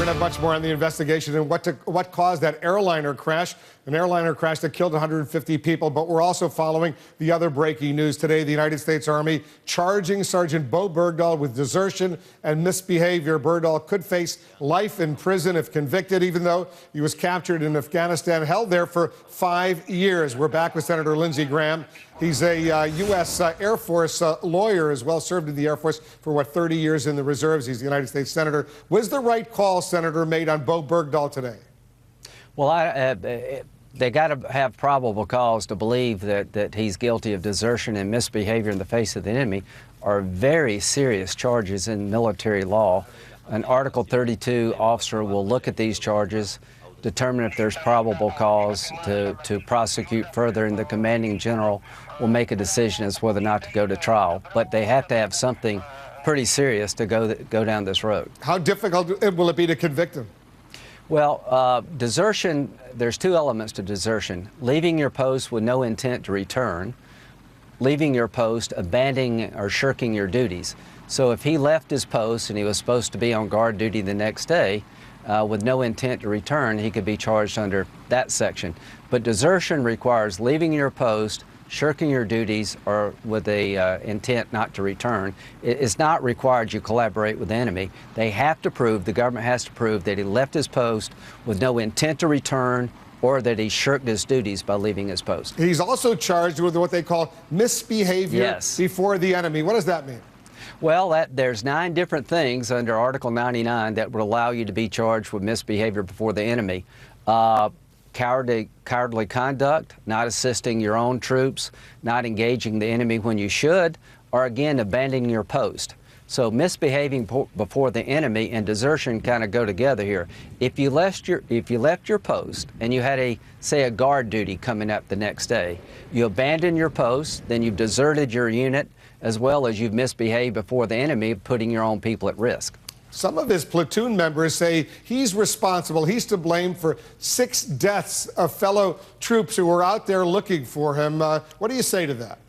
We're going to have much more on the investigation and what caused that airliner crash, an airliner crash that killed 150 people. But we're also following the other breaking news today. The United States Army charging Sergeant Bowe Bergdahl with desertion and misbehavior. Bergdahl could face life in prison if convicted, even though he was captured in Afghanistan, held there for 5 years. We're back with Senator Lindsey Graham. He's a U.S. Air Force lawyer as well, served in the Air Force for, 30 years in the reserves. He's the United States Senator. Was the right call, Senator, made on Bowe Bergdahl today? Well, they got to have probable cause to believe that he's guilty of desertion and misbehavior in the face of the enemy are very serious charges in military law. An Article 32 officer will look at these charges, determine if there's probable cause to prosecute further, and the commanding general will make a decision as whether or not to go to trial. But they have to have something pretty serious to go down this road. How difficult will it be to convict him? Well, desertion, there's two elements to desertion. Leaving your post with no intent to return, leaving your post, abandoning or shirking your duties. So if he left his post and he was supposed to be on guard duty the next day, with no intent to return, he could be charged under that section. But desertion requires leaving your post, shirking your duties, or with a intent not to return. It's not required you collaborate with the enemy. They have to prove, the government has to prove that he left his post with no intent to return or that he shirked his duties by leaving his post. He's also charged with what they call misbehavior before the enemy. What does that mean? Well, there's 9 different things under Article 99 that would allow you to be charged with misbehavior before the enemy. Cowardly conduct, not assisting your own troops, not engaging the enemy when you should, or again, abandoning your post. So misbehaving before the enemy and desertion kind of go together here. If you left your post and you had say a guard duty coming up the next day, you abandon your post, then you've deserted your unit, as well as you've misbehaved before the enemy, putting your own people at risk. Some of his platoon members say he's responsible, he's to blame for 6 deaths of fellow troops who were out there looking for him. What do you say to that?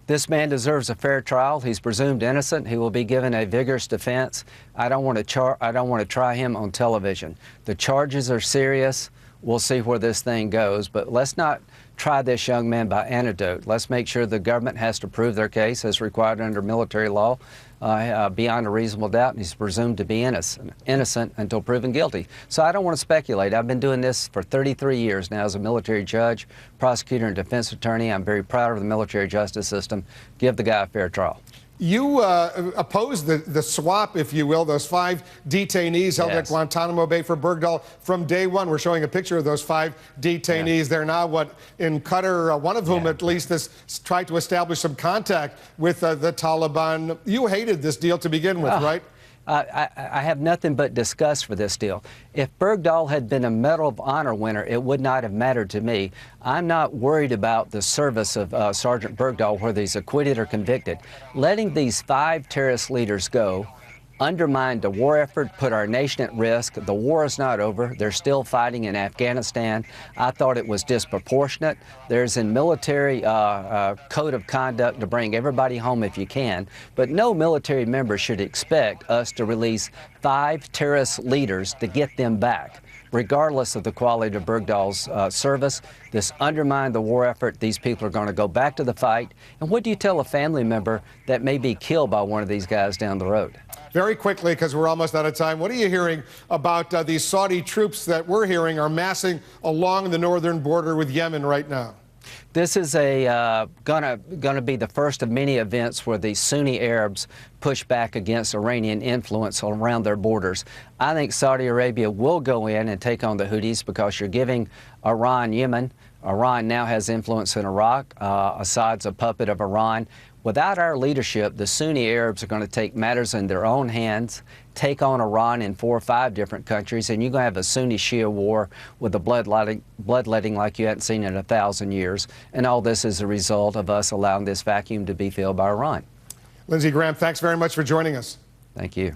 This man deserves a fair trial. He's presumed innocent. He will be given a vigorous defense. I don't want to try him on television. The charges are serious. We'll see where this thing goes, but let's not try this young man by anecdote. Let's make sure the government has to prove their case as required under military law beyond a reasonable doubt, and he's presumed to be innocent until proven guilty. So I don't want to speculate. I've been doing this for 33 years now as a military judge, prosecutor, and defense attorney. I'm very proud of the military justice system. Give the guy a fair trial. You opposed the swap, if you will, those 5 detainees held at Guantanamo Bay for Bergdahl from day one. We're showing a picture of those 5 detainees. They're now, in Qatar, one of whom at least has tried to establish some contact with the Taliban. You hated this deal to begin with, right? I have nothing but disgust for this deal. If Bergdahl had been a Medal of Honor winner, it would not have mattered to me. I'm not worried about the service of Sergeant Bergdahl, whether he's acquitted or convicted. Letting these 5 terrorist leaders go undermined the war effort, put our nation at risk. The war is not over. They're still fighting in Afghanistan. I thought it was disproportionate. There's a military code of conduct to bring everybody home if you can, but no military member should expect us to release 5 terrorist leaders to get them back. Regardless of the quality of Bergdahl's service, this undermined the war effort. These people are going to go back to the fight. And what do you tell a family member that may be killed by one of these guys down the road? Very quickly, because we're almost out of time, what are you hearing about these Saudi troops that we're hearing are massing along the northern border with Yemen right now? This is gonna be the first of many events where the Sunni Arabs push back against Iranian influence around their borders. I think Saudi Arabia will go in and take on the Houthis because you're giving Iran Yemen. Iran now has influence in Iraq. Assad's a puppet of Iran. Without our leadership, the Sunni Arabs are going to take matters in their own hands, take on Iran in 4 or 5 different countries, and you're going to have a Sunni-Shia war with the bloodletting like you hadn't seen in 1,000 years. And all this is a result of us allowing this vacuum to be filled by Iran. Lindsey Graham, thanks very much for joining us. Thank you.